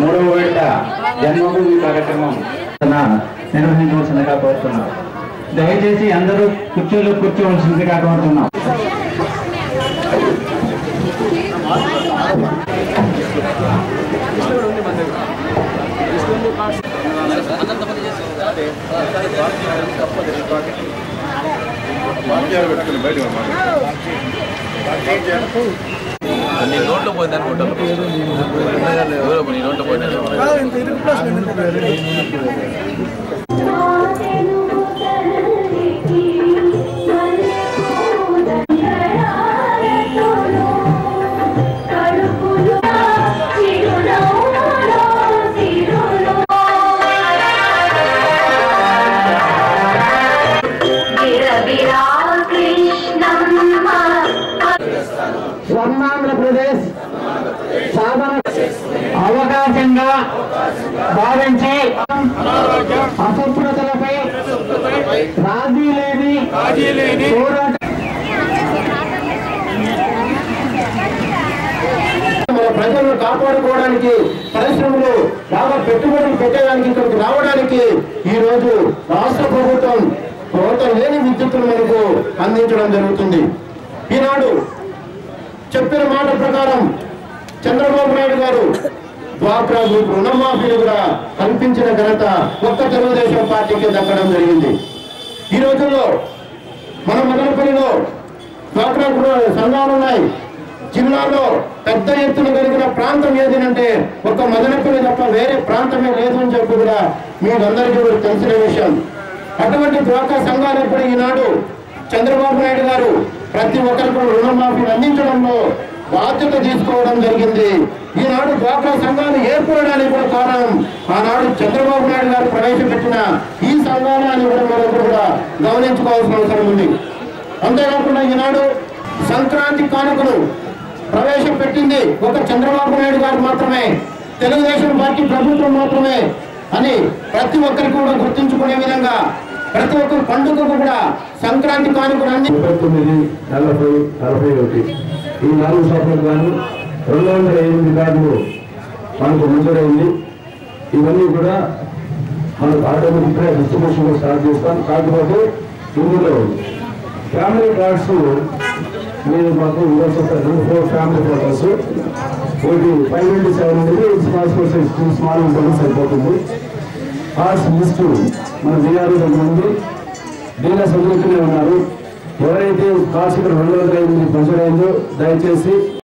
మూడవ విడత జన్మభూమి కార్యక్రమం నిర్వహించవలసిందిగా కోరుతున్నాం. దయచేసి అందరూ కుర్చీలో కూర్చోవలసిందిగా కోరుతున్నాం. నీ నోట్లో పోయింది అనుకుంటాను. నీ నోట్లో పోయింది స్వర్ణాంధ్రప్రదేశ్ సాధన అవకాశంగా భావించి అసంస్కృతులపై రాజీ లేని మన ప్రజలను కాపాడుకోవడానికి పరిశ్రమలు బాగా పెట్టుబడులు పెట్టడానికి ఇక్కడికి రావడానికి ఈ రోజు రాష్ట్ర ప్రభుత్వం కోత లేని విద్యుత్తును మనకు అందించడం జరుగుతుంది. ఈనాడు చెప్పిన మాట ప్రకారం చంద్రబాబు నాయుడు గారు డ్వాక్రా గ్రూప్ రుణమాఫీలు కూడా కల్పించిన ఘనత ఒక్క తెలుగుదేశం పార్టీకి దక్కడం జరిగింది. ఈ రోజుల్లో మన మదనపల్లిలో డ్వాక్రా సంఘాలు ఉన్నాయి. జిల్లాలో పెద్ద ఎత్తున కలిగిన ప్రాంతం ఏదంటే ఒక్క మదనపల్లి తప్ప వేరే ప్రాంతమే లేదు అని చెప్పి కూడా మీకందరికీ కూడా తెలిసిన విషయం. అటువంటి డ్వాక్రా సంఘాలు ఇప్పుడు ఈనాడు చంద్రబాబు నాయుడు గారు ప్రతి ఒక్కరికి రుణమాఫీని అందించడంలో బాధ్యత తీసుకోవడం జరిగింది. ఈనాడు డ్వాక్రా సంఘాలు ఏర్పడడానికి కూడా కారణం ఆనాడు చంద్రబాబు నాయుడు గారు ప్రవేశపెట్టిన ఈ సంఘాలు అని కూడా మరొకరు కూడా గమనించుకోవాల్సిన అవసరం ఉంది. అంతేకాకుండా ఈనాడు సంక్రాంతి కానుకలు ప్రవేశపెట్టింది ఒక చంద్రబాబు నాయుడు గారు మాత్రమే, తెలుగుదేశం పార్టీ ప్రభుత్వం మాత్రమే అని ప్రతి ఒక్కరికి కూడా గుర్తుంచుకునే విధంగా ప్రతి ఒక్క పండుగకు కూడా సంక్రాంతి కానుకలు 39, 40, 41 ఈ 4 సంవత్సరాలు గాను 208 కార్డులు మనకు మంజూరైంది. ఇవన్నీ కూడా మనకు ఆటోమేటిక్ గా డిస్ట్రిబ్యూషన్ స్టార్ట్ చేస్తాం. కాకపోతే ఇందులో ఫ్యామిలీ కార్డ్స్ మీరు మాకు 4 ఫ్యామిలీ ఫోటోస్, ఒకటి 5 నుండి 7 నుండి స్మాల్ ఉంటుంది సరిపోతుంది. కార్డ్స్ లిస్టు మన వీఆర్ఓ దగ్గర ఉంది. డీలర్స్ అందులోనే ఉన్నారు. ఎవరైతే కార్డ్స్ ఇక్కడ 208 మంజూరైందో దయచేసి